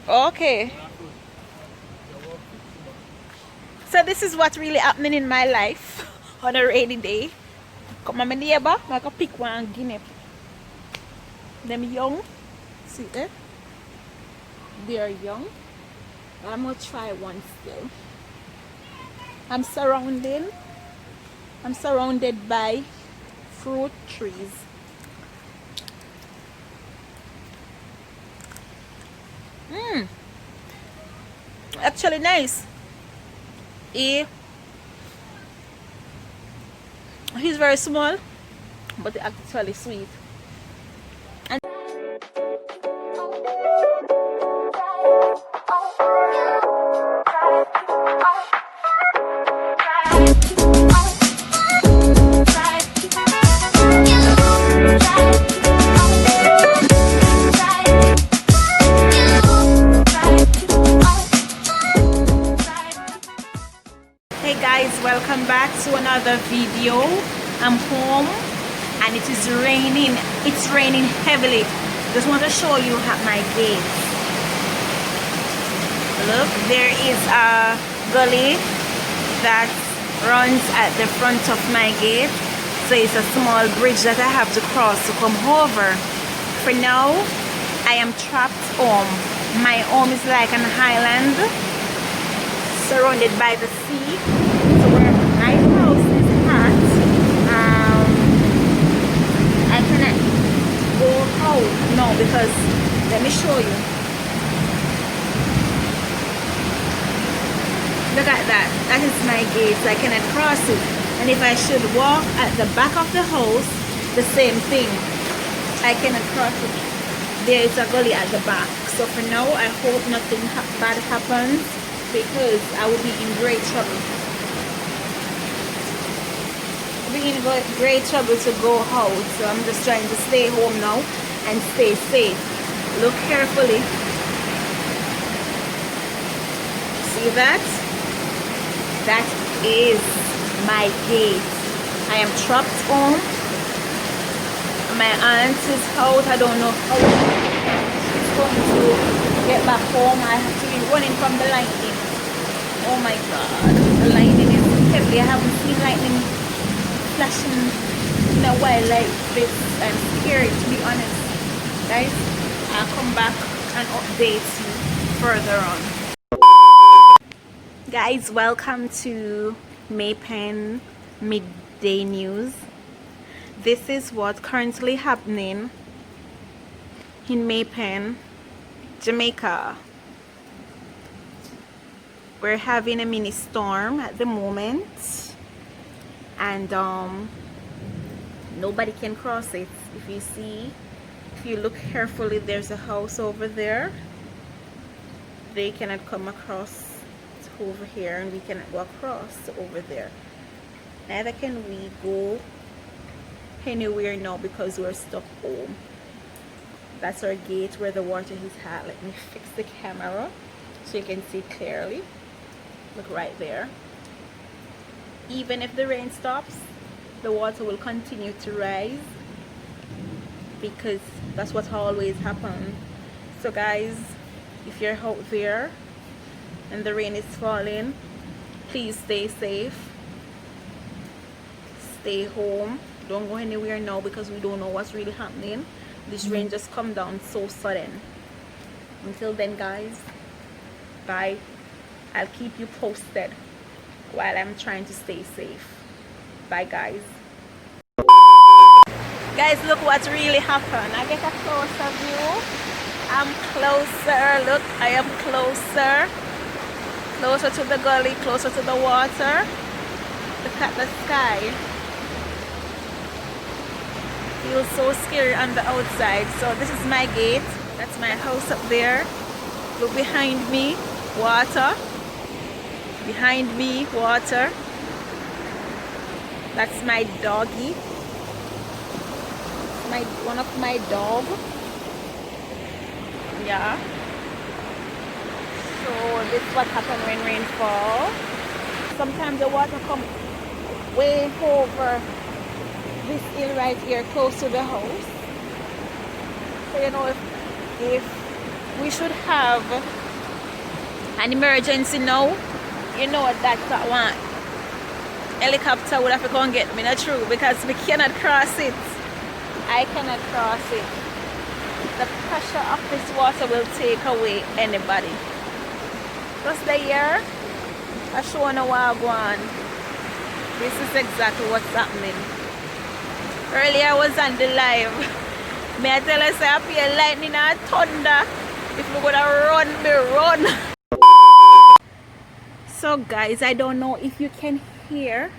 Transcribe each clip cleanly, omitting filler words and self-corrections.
Okay. So this is what's really happening in my life on a rainy day. Come on, my neighbor, I can pick one guinea. Them young. See there? They are young. I'm gonna try one still. I'm surrounded by fruit trees. Actually nice. He's very small, but actually sweet. And hey guys, welcome back to another video. I'm home and it is raining. It's raining heavily. Just want to show you at my gate. Look, there is a gully that runs at the front of my gate. So it's a small bridge that I have to cross to come over. For now, I am trapped home. My home is like an island surrounded by the sea. So where my house is at, I cannot go out now because let me show you. Look at that. That is my gate. So I cannot cross it. And if I should walk at the back of the house, the same thing. I cannot cross it. There is a gully at the back. So for now, I hope nothing bad happens, because I will be in great trouble. I'll be in great trouble to go out. So I'm just trying to stay home now and stay safe. Look carefully. See that? That is my gate. I am trapped home. My aunt is out. I don't know how she's going to get back home. I have to be running from the lightning. Oh my god, the lightning is heavy. I haven't seen lightning flashing in a while like this. I'm scared, to be honest. Guys, I'll come back and update you further on. Guys, welcome to Maypen Midday News. This is what's currently happening in Maypen, Jamaica. We're having a mini storm at the moment, and nobody can cross it. If you look carefully, there's a house over there. They cannot come across to over here, and we cannot go across to over there. Neither can we go anywhere now because we're stuck home. That's our gate where the water is at. Let me fix the camera so you can see clearly. Look right there. Even if the rain stops, the water will continue to rise, because that's what always happens. So guys, if you're out there and the rain is falling, please stay safe. Stay home. Don't go anywhere now because we don't know what's really happening. This rain just come down so sudden. Until then guys, bye. I'll keep you posted while I'm trying to stay safe. Bye guys. Guys, look what really happened. I get a closer view. I'm closer. Look, I am closer. Closer to the gully, closer to the water. Look at the sky. Feels so scary on the outside. So this is my gate. That's my house up there. Look behind me, water. Behind me, water. That's my doggy. One of my dog. Yeah. So this is what happens when rain falls. Sometimes the water comes way over this hill right here, close to the house. So you know, if we should have an emergency now. You know what that one helicopter would have to come get me, not true, because we cannot cross it. I cannot cross it. The pressure of this water will take away anybody. Just the year I show on a wagwan. This is exactly what's happening. Earlier I was on the live. May I tell us I appear lightning and thunder. If we're gonna run, me run. So guys, I don't know if you can hear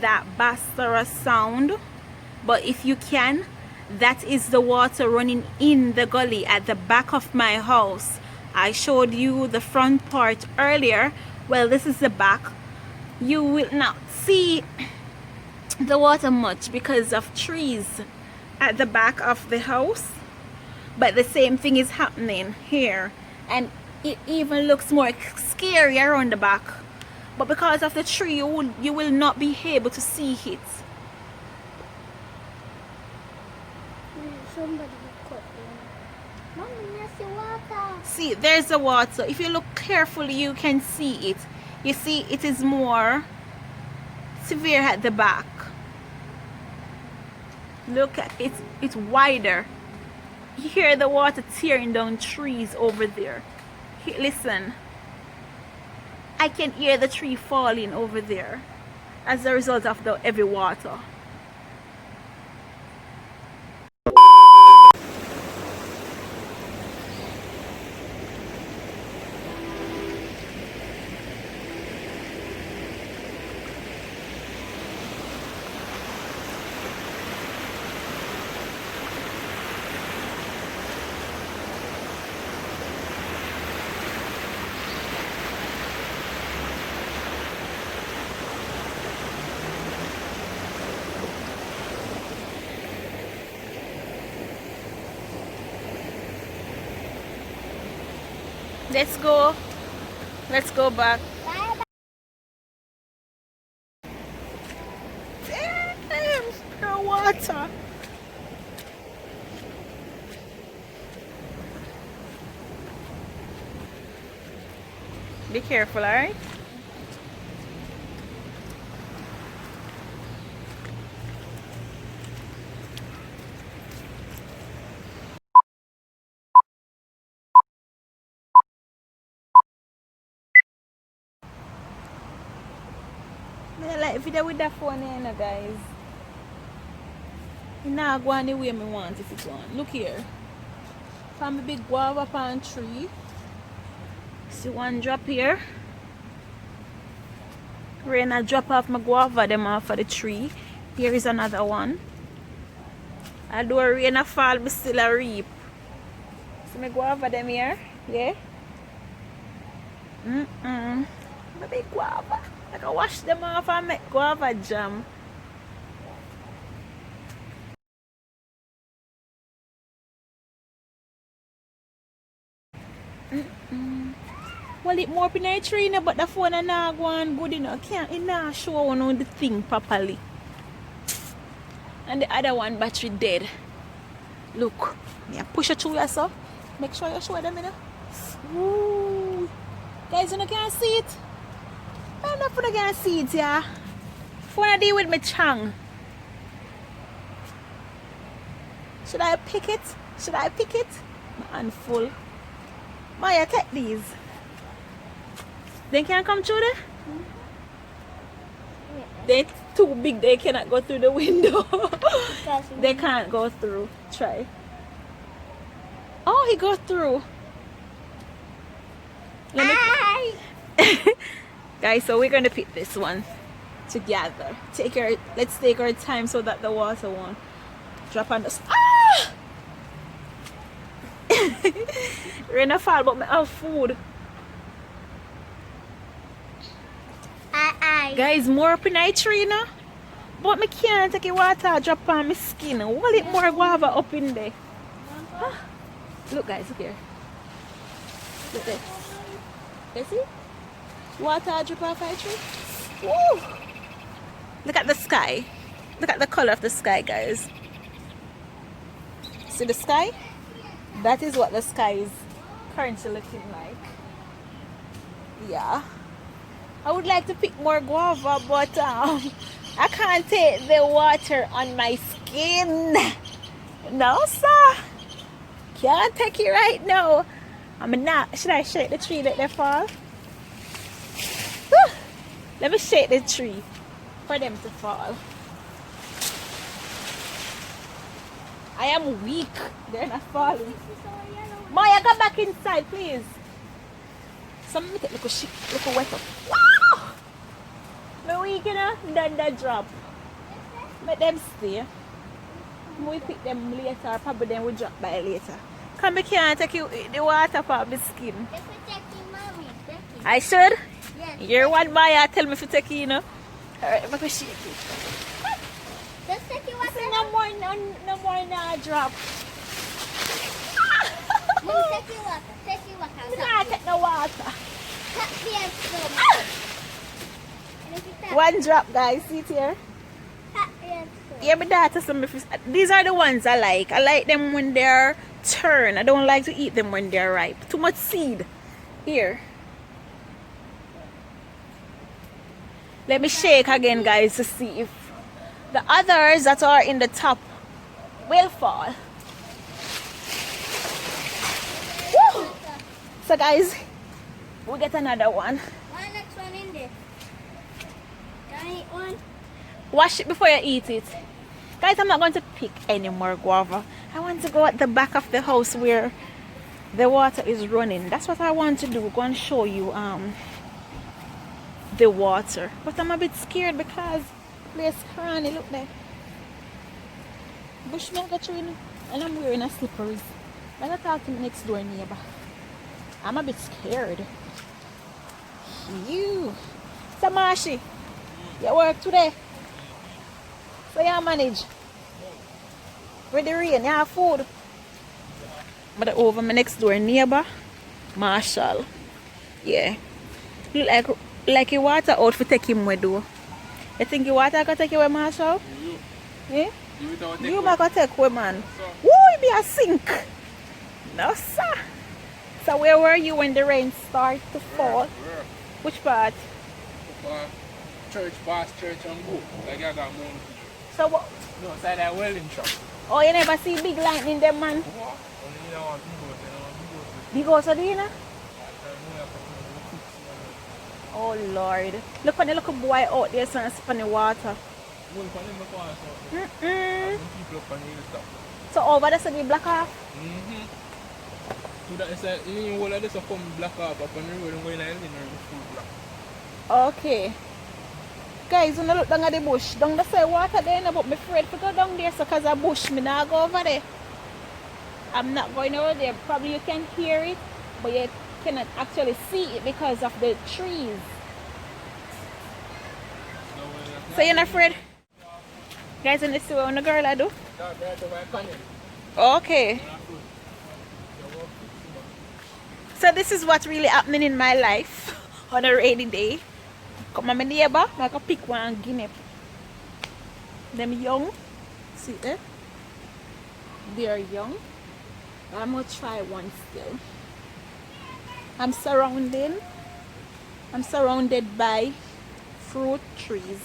that Bastara sound, but if you can, that is the water running in the gully at the back of my house. I showed you the front part earlier. Well, this is the back. You will not see the water much because of trees at the back of the house, but the same thing is happening here, and it even looks more scary around the back, but because of the tree you will not be able to see it. Somebody cut them. Mommy, that's the water. See, there's the water. If you look carefully you can see it. You see it is more severe at the back. Look at it, it's wider. You hear the water tearing down trees over there. Listen, I can hear the tree falling over there as a result of the heavy water. Let's go back. Damn, pure water. Be careful, alright? I like video with the phone here, guys. You know, go anywhere me want if it's on. Look here. Found a big guava palm tree. See one drop here. Rain a drop off my guava them off of the tree. Here is another one. Although rain a fall, but still a reap. See my guava them here? Yeah? My big guava. I can wash them off and make guava jam. Well, it more up in the tree, but the phone is not going good enough. Can't it not show one the thing properly. And the other one battery dead. Look, me push it through yourself. Make sure you show them, you know. Ooh. Guys, you can't see it. I'm not gonna see it, yeah. Wanna deal with my chang? Should I pick it? Should I pick it? My hand full. Maya, take these. They can't come through there? They're too big, they cannot go through the window. They can't go through. Try. Oh, he goes through. Let me. Guys, so we're gonna pick this one together. Let's take our time so that the water won't drop on us. Ah! Rain a fall, but I have food. Guys, more up in the tree, you know? But I can't take the water drop on my skin. Will it more guava up in there? Ah. Look, guys, look here. Look there. You see? Water drip off my tree. Woo! Look at the sky. Look at the color of the sky, guys. See the sky? That is what the sky is currently looking like. Yeah. I would like to pick more guava, but I can't take the water on my skin. No, sir. Can't take it right now. I'm not. Should I shake the tree let they fall? Whew. Let me shake the tree for them to fall. I am weak. They're not falling. Maya, come back inside, please. Some make it look wet up. Wow! My weak, you know, then they drop. Let them stay. We pick them later, probably then we drop by later. Come, I can't take you the water for my skin. I should? Yes. You're one Maya, tell me if you take it, you know. Alright, I'm going to shake it. Just take your water. No more, no drop. Mom, take your water. Take your water. I'm not take no water. Tap the stove. One drop, guys. See it here? Tap the stove. Yeah, my daughter, these are the ones I like. I like them when they're turned. I don't like to eat them when they're ripe. Too much seed. Here. Let me shake again, guys, to see if the others that are in the top will fall. Woo! So, guys, we'll get another one. One next one in there. Can I eat one? Wash it before you eat it. Guys, I'm not going to pick any more guava. I want to go at the back of the house where the water is running. That's what I want to do. We're going to show you the water. But I'm a bit scared because there's cranny. Look there. Bushmilk got tree, and I'm wearing a slippers. I'm going to talk to my next door neighbor. I'm a bit scared. You. Samashi, you work today? So you manage? With the rain, you have food? But over my next door neighbor, Marshall. Yeah. Look like your water out for take him with though. You think your water can take you with Marshall? Yeah? You might go take with man. Woo, it be a sink. No sir. So where were you when the rain started to fall? Which part? Church, past church and go. Like I got more. So what? No, side that welding shop. Oh, you never see big lightning there, man? What? Only you want Big house, do you know? Oh Lord. Look on the little boy out there so it's on the water. So over there so the black off? So that is a, you know, this come black off up on the road and going like this and full black. Okay. Guys, when I look down at the bush, down the side water there, but I'm afraid to go down there so because of bush, I not go over there. I'm not going over there. Probably you can hear it, but you cannot actually see it because of the trees. So you're not afraid? Guys, when you see what the girl I do? Okay. So this is what's really happening in my life on a rainy day. Come on, my neighbor, I can pick one gunip. Them young. See there? They are young. I'm gonna try one still. I'm surrounded by fruit trees.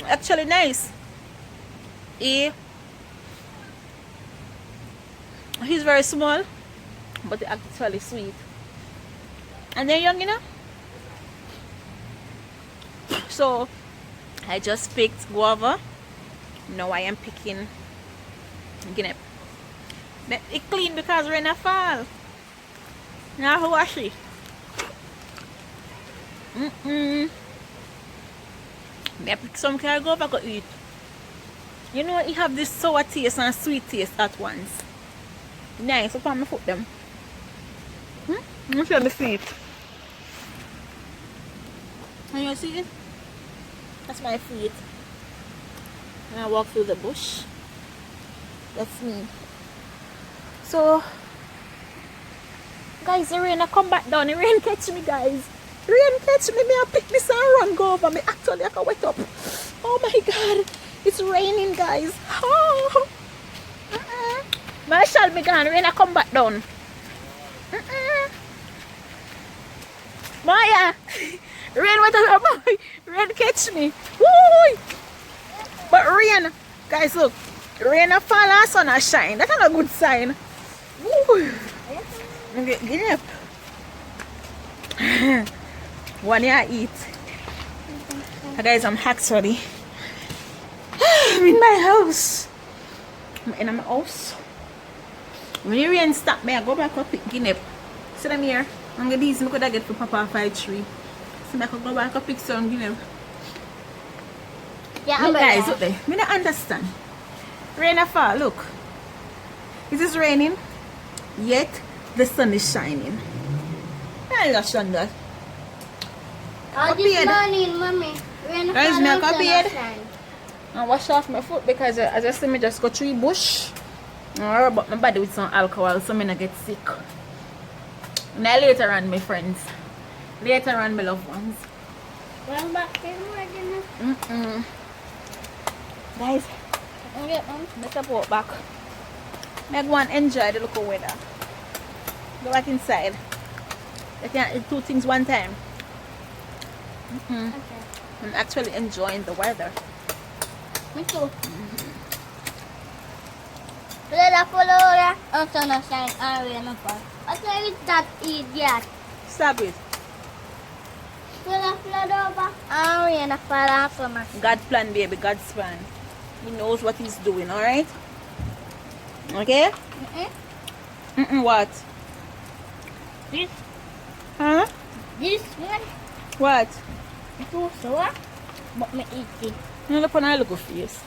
Actually nice. He's very small, but actually sweet. And they're young, you know. So I just picked guava. Now I am picking gunip. It clean because we're in a fall. Now who wash it? I pick some kind of guava to eat. You know, you have this sour taste and sweet taste at once. Nice, look how I put them. Let me show the feet. Can you see it? That's my feet. And I walk through the bush. That's me. So, guys, the rain I come back down. The rain catch me, guys. The rain catch me. I pick this and run go over me. Actually, I can wet up. Oh my God. It's raining, guys. Oh. Marshall, me gone. Rain a come back down. Maya, rain what a boy. Rain catch me. Woo! But rain, guys, look. Rain a fall and sun a shine. That's not a good sign. Woo! Get up. One you eat. Guys, I'm actually I'm in my house. I'm in my house. When the rain stop me, I go back up pick guinea. See them here. I'm gonna these I could get for Papa 5-3. So I could go back up pick some guinea. Yeah, Look guys, look there. Me don't understand. Rain a fall, look. It is raining, yet the sun is shining. I understand that. All this morning, mommy. Guys, me a copied. And wash off my foot because as I see me just go through bush. And I rub up my body with some alcohol so I not get sick. Now later on, my friends. Later on, my loved ones. Going back to the Guys, let's walk back. I go and enjoy the local weather. Go back inside. I can't eat two things one time. Okay. I'm actually enjoying the weather. Me too. Let us follow that. Oh, sun or shine. I will not fall. What is that idiot? Stop it. Let us flood over. I will not fall after my. God's plan, baby. God's plan. He knows what he's doing, alright? Okay? What? This. Huh? This one. What? It's too sour. But me eat it. You look on our little face.